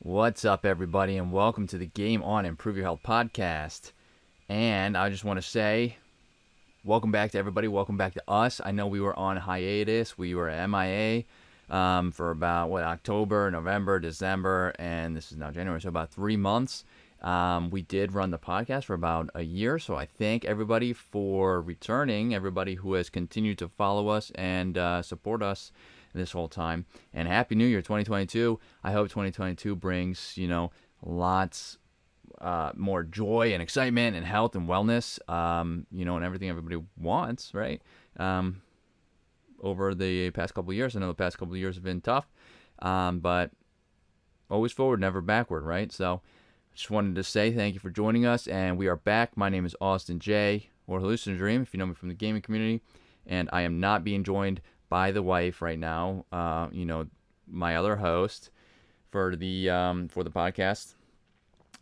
What's up, everybody, and welcome to the Game On Improve Your Health podcast. And I just want to say, welcome back to everybody. Welcome back to us. I know we were on hiatus. We were MIA for about, October, November, December, and this is now January, so about 3 months. We did run the podcast for about a year, so I thank everybody for returning, everybody who has continued to follow us and support us this whole time. And Happy New Year 2022. I hope 2022 brings, lots more joy and excitement and health and wellness, and everything everybody wants, right? Over the past couple of years. I know the past couple of years have been tough, but always forward, never backward, right? So just wanted to say thank you for joining us, and we are back. My name is Austin J, or hallucinodream, if you know me from the gaming community, and I am not being joined by the wife right now, my other host for the podcast.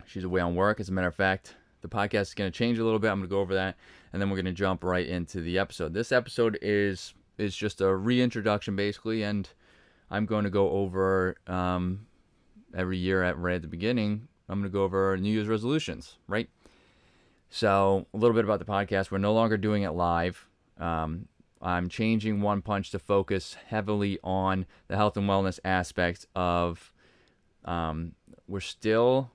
She's away on work. As a matter of fact, the podcast is going to change a little bit. I'm going to go over that, and then we're going to jump right into the episode. This episode is just a reintroduction, basically, and I'm going to go over every year right at the beginning. I'm going to go over New Year's resolutions, right? So a little bit about the podcast. We're no longer doing it live. I'm changing One Punch to focus heavily on the health and wellness aspect of. We're still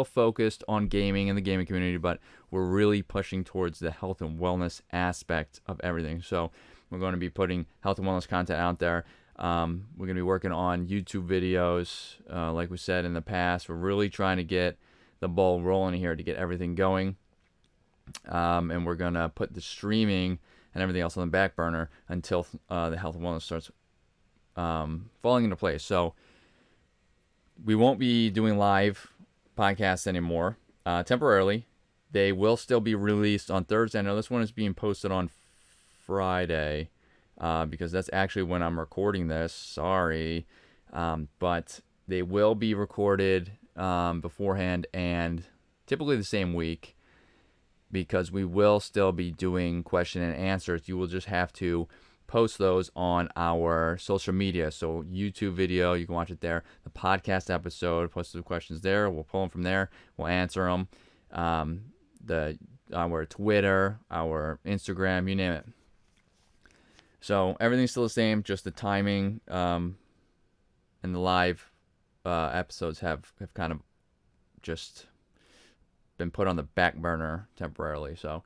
focused on gaming and the gaming community, but we're really pushing towards the health and wellness aspect of everything. So we're going to be putting health and wellness content out there. We're going to be working on YouTube videos, like we said in the past. We're really trying to get the ball rolling here to get everything going, and we're going to put the streaming and everything else on the back burner until the health and wellness starts falling into place. So we won't be doing live podcasts anymore temporarily. They will still be released on Thursday. I know this one is being posted on Friday because that's actually when I'm recording this. Sorry. But they will be recorded beforehand and typically the same week, because we will still be doing question and answers. You will just have to post those on our social media. So YouTube video, you can watch it there. The podcast episode, post the questions there. We'll pull them from there. We'll answer them. Our Twitter, our Instagram, you name it. So everything's still the same, just the timing and the live episodes have kind of just been put on the back burner temporarily. So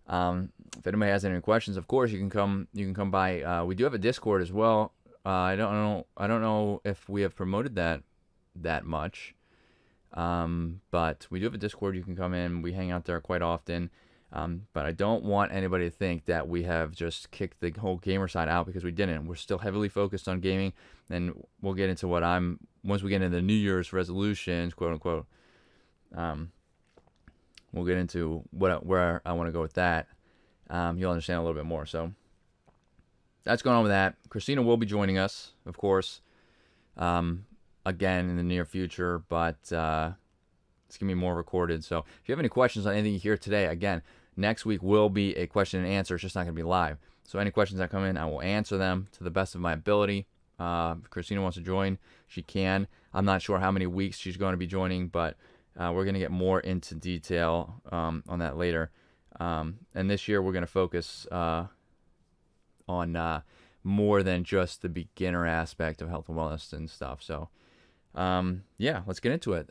if anybody has any questions, of course you can come by. We do have a Discord as well. I don't know if we have promoted that much, but we do have a Discord. You can come in. We hang out there quite often, but I don't want anybody to think that we have just kicked the whole gamer side out, because we didn't. We're still heavily focused on gaming, and we'll get into once we get into the New Year's resolutions, quote unquote. We'll get into where I want to go with that. You'll understand a little bit more. So that's going on with that. Christina will be joining us, of course, again in the near future, but it's going to be more recorded. So if you have any questions on anything you hear today, again, next week will be a question and answer. It's just not going to be live. So any questions that come in, I will answer them to the best of my ability. If Christina wants to join, she can. I'm not sure how many weeks she's going to be joining, but we're going to get more into detail on that later. And this year we're going to focus on more than just the beginner aspect of health and wellness and stuff. So, let's get into it.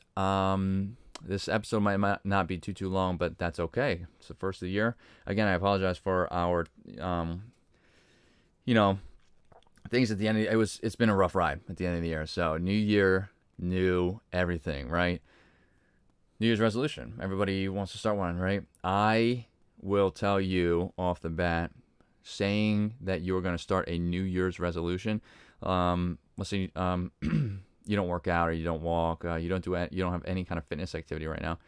This episode might not be too long, but that's okay. It's the first of the year. Again, I apologize for our, things at the end of it's been a rough ride at the end of the year. So new year, new everything, right? New Year's resolution. Everybody wants to start one, right? I will tell you off the bat, saying that you're going to start a New Year's resolution. Let's say you don't work out or you don't walk, you don't have any kind of fitness activity right now.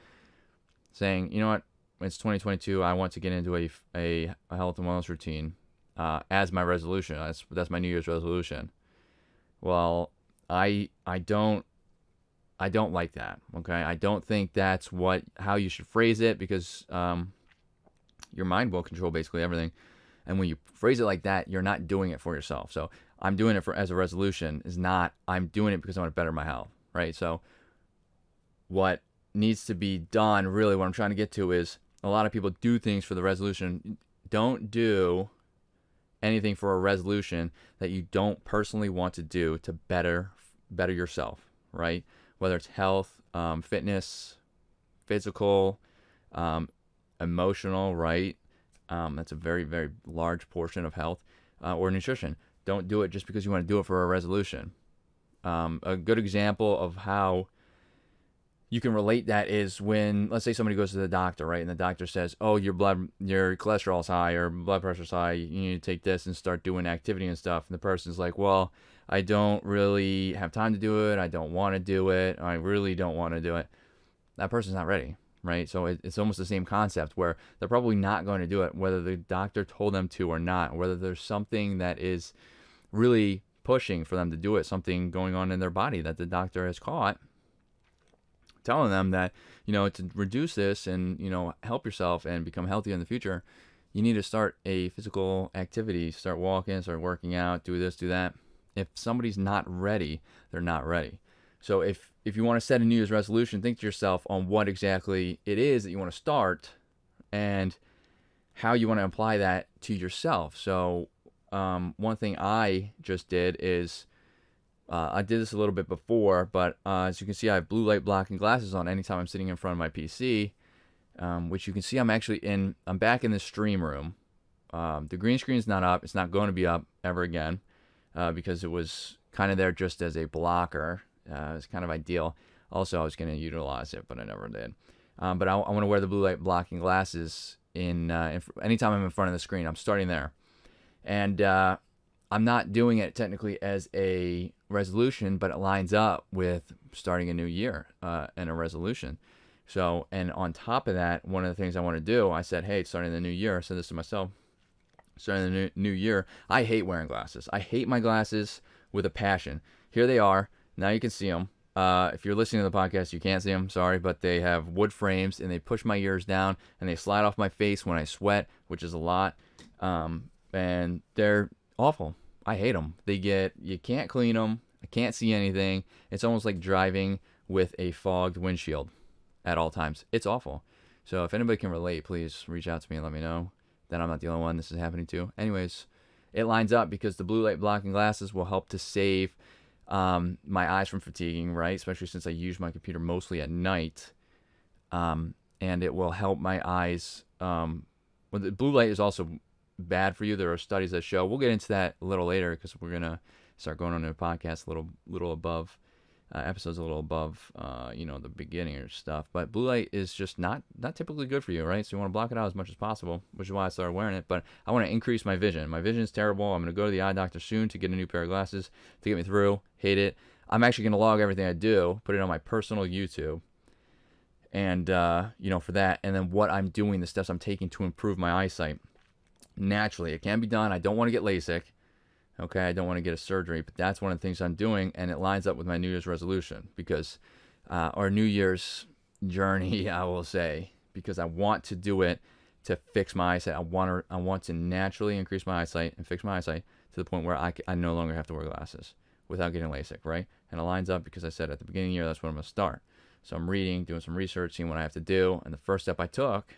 Saying, you know what, it's 2022. I want to get into a health and wellness routine as my resolution. That's my New Year's resolution. Well, I don't like that. Okay, I don't think that's how you should phrase it, because your mind will control basically everything. And when you phrase it like that, you're not doing it for yourself. So I'm doing it as a resolution. Is not I'm doing it because I want to better my health, right? So what needs to be done, really what I'm trying to get to is a lot of people do things for the resolution. Don't do anything for a resolution that you don't personally want to do to better yourself, right? Whether it's health, fitness, physical, emotional, right? That's a very, very large portion of health, or nutrition. Don't do it just because you want to do it for a resolution. A good example of how you can relate that is when, let's say, somebody goes to the doctor, right? And the doctor says, oh, your cholesterol's high or blood pressure's high. You need to take this and start doing activity and stuff. And the person's like, well, I don't really have time to do it. I don't want to do it. I really don't want to do it. That person's not ready, right? So it's almost the same concept where they're probably not going to do it, whether the doctor told them to or not, whether there's something that is really pushing for them to do it, something going on in their body that the doctor has caught, telling them that, to reduce this and, help yourself and become healthy in the future, you need to start a physical activity, start walking, start working out, do this, do that. If somebody's not ready, they're not ready. So if you want to set a New Year's resolution, think to yourself on what exactly it is that you want to start and how you want to apply that to yourself. So one thing I just did is, I did this a little bit before, but as you can see, I have blue light blocking glasses on anytime I'm sitting in front of my PC, which you can see I'm back in the stream room. The green screen's not up. It's not going to be up ever again because it was kind of there just as a blocker. It's kind of ideal. Also, I was going to utilize it, but I never did. But I want to wear the blue light blocking glasses anytime I'm in front of the screen. I'm starting there. And I'm not doing it technically as a resolution, but it lines up with starting a new year and a resolution. So, and on top of that, one of the things I want to do, I said, hey, starting the new year, I said this to myself, starting the new year, I hate wearing glasses. I hate my glasses with a passion. Here they are. Now you can see them. If you're listening to the podcast, you can't see them. Sorry, but they have wood frames and they push my ears down and they slide off my face when I sweat, which is a lot. And they're awful. I hate them. You can't clean them. I can't see anything. It's almost like driving with a fogged windshield at all times. It's awful. So if anybody can relate, please reach out to me and let me know that I'm not the only one this is happening to. Anyways, it lines up because the blue light blocking glasses will help to save my eyes from fatiguing, right? Especially since I use my computer mostly at night. And it will help my eyes. Well, the blue light is also bad for you. There are studies that show. We'll get into that a little later because we're gonna start going on a podcast a little above episodes a little above the beginning or stuff. But blue light is just not typically good for you, right? So you want to block it out as much as possible, which is why I started wearing it. But I want to increase my vision. My vision is terrible. I'm gonna go to the eye doctor soon to get a new pair of glasses to get me through. Hate it. I'm actually gonna log everything I do, put it on my personal YouTube. And for that, and then what I'm doing, the steps I'm taking to improve my eyesight. Naturally, it can be done. I don't want to get LASIK. Okay, I don't want to get a surgery, but that's one of the things I'm doing, and it lines up with my New Year's resolution because, or New Year's journey, I will say, because I want to do it to fix my eyesight. I want to naturally increase my eyesight and fix my eyesight to the point where I no longer have to wear glasses without getting LASIK, right? And it lines up because I said at the beginning of the year that's when I'm going to start. So I'm reading, doing some research, seeing what I have to do, and the first step I took,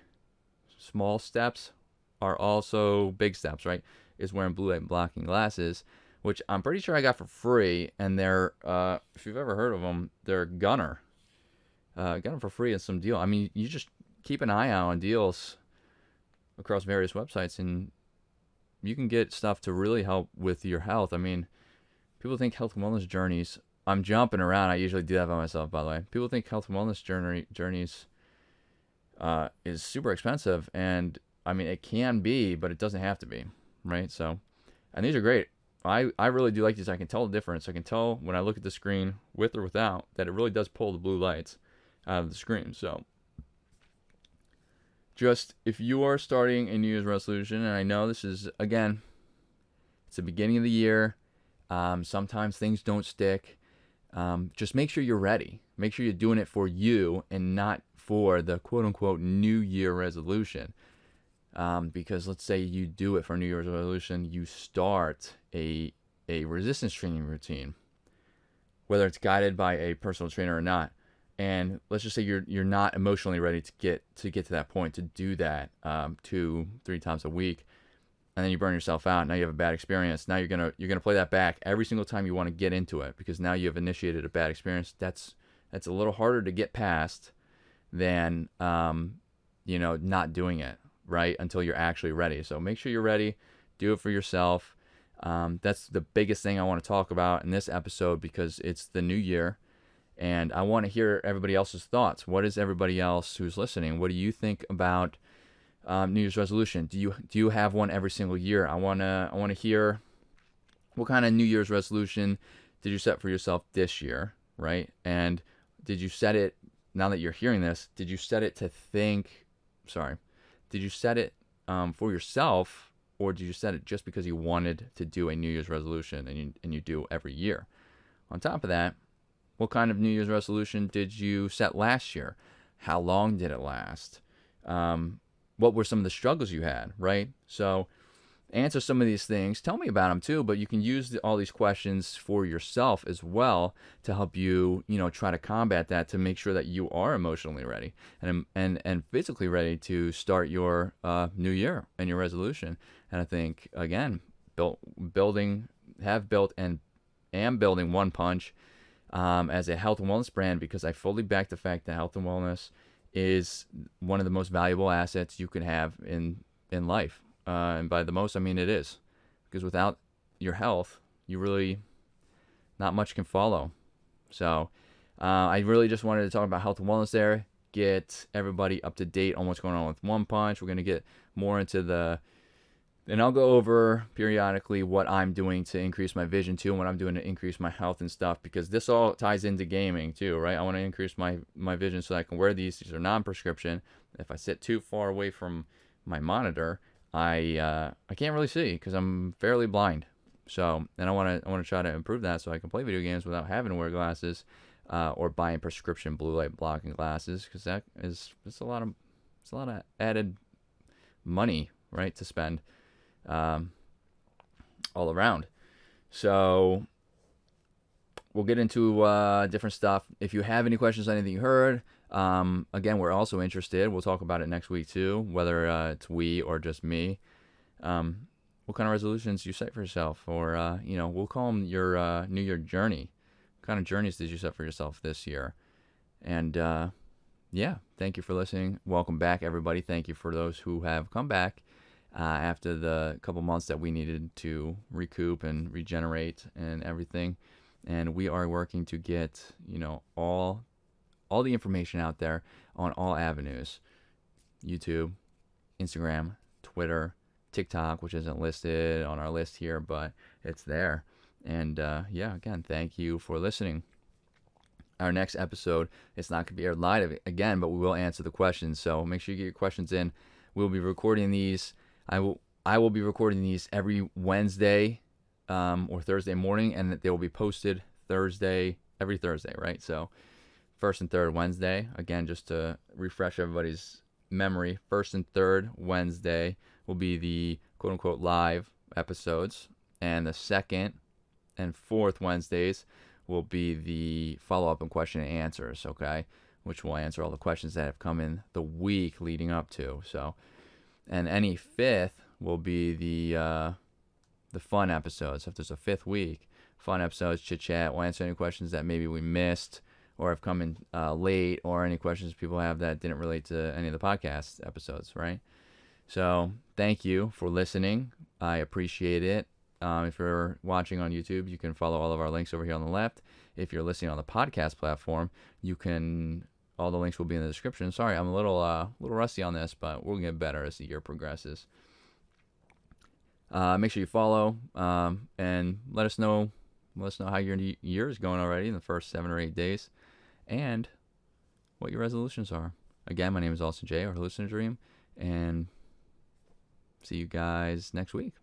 small steps are also big steps, right? Is wearing blue light blocking glasses, which I'm pretty sure I got for free, and they're, if you've ever heard of them, they're Gunner. Got them for free at some deal. I mean, you just keep an eye out on deals across various websites, and you can get stuff to really help with your health. I mean, people think health and wellness journeys, I'm jumping around. I usually do that by myself, by the way. People think health and wellness journeys is super expensive, and I mean, it can be, but it doesn't have to be, right? So, and these are great. I really do like these. I can tell the difference. I can tell when I look at the screen, with or without, that it really does pull the blue lights out of the screen. So, just if you are starting a New Year's resolution, and I know this is, again, it's the beginning of the year. Sometimes things don't stick. Just make sure you're ready. Make sure you're doing it for you and not for the quote-unquote New Year resolution. Because let's say you do it for New Year's resolution, you start a resistance training routine. whether it's guided by a personal trainer or not. And let's just say you're not emotionally ready to get to that point to do that 2-3 times a week, and then you burn yourself out. Now you have a bad experience. Now you're gonna play that back every single time you want to get into it, because now you have initiated a bad experience. That's a little harder to get past than not doing it right until you're actually ready. So make sure you're ready. Do it for yourself. That's the biggest thing I want to talk about in this episode, because it's the new year. And I want to hear everybody else's thoughts. What is everybody else who's listening? What do you think about New Year's resolution? Do you have one every single year? I wanna hear what kind of New Year's resolution did you set for yourself this year, right? And did you set it, now that you're hearing this, did you set it for yourself, or did you set it just because you wanted to do a New Year's resolution and you do every year? On top of that, what kind of New Year's resolution did you set last year? How long did it last? What were some of the struggles you had, right? So answer some of these things. Tell me about them too, but you can use all these questions for yourself as well to help you, try to combat that, to make sure that you are emotionally ready and physically ready to start your new year and your resolution. And I think, again, building One Punch as a health and wellness brand, because I fully back the fact that health and wellness is one of the most valuable assets you can have in life. And by the most, I mean it is. Because without your health, you really, not much can follow. So I really just wanted to talk about health and wellness there, get everybody up to date on what's going on with One Punch. We're going to get more into and I'll go over periodically what I'm doing to increase my vision too, and what I'm doing to increase my health and stuff, because this all ties into gaming too, right? I want to increase my vision so I can wear these. These are non-prescription. If I sit too far away from my monitor, I can't really see because I'm fairly blind. So, and I want to try to improve that so I can play video games without having to wear glasses or buying prescription blue light blocking glasses, because it's a lot of added money, right, to spend all around. So we'll get into different stuff. If you have any questions on anything you heard, again, we're also interested. We'll talk about it next week too, whether it's we or just me. What kind of resolutions you set for yourself, or we'll call them your New Year journey. What kind of journeys did you set for yourself this year? And thank you for listening. Welcome back, everybody. Thank you for those who have come back after the couple months that we needed to recoup and regenerate and everything. And we are working to get all the information out there on all avenues: YouTube, Instagram, Twitter, TikTok, which isn't listed on our list here, but it's there. And again, thank you for listening. Our next episode, it's not going to be aired live again, but we will answer the questions. So make sure you get your questions in. We'll be recording these. I will be recording these every Wednesday or Thursday morning, and they will be posted every Thursday, right? So first and third Wednesday, again, just to refresh everybody's memory, first and third Wednesday will be the quote-unquote live episodes, and the second and fourth Wednesdays will be the follow-up and question and answers, okay? Which will answer all the questions that have come in the week leading up to. So, and any fifth will be the fun episodes. So if there's a fifth week, fun episodes, chit-chat, we'll answer any questions that maybe we missed or have come in late, or any questions people have that didn't relate to any of the podcast episodes, right? So thank you for listening. I appreciate it. If you're watching on YouTube, you can follow all of our links over here on the left. If you're listening on the podcast platform, all the links will be in the description. Sorry, I'm a little rusty on this, but we'll get better as the year progresses. Make sure you follow and let us know how your year is going already in the first 7 or 8 days, and what your resolutions are. Again, my name is Austin J, or Hallucinodream, and see you guys next week.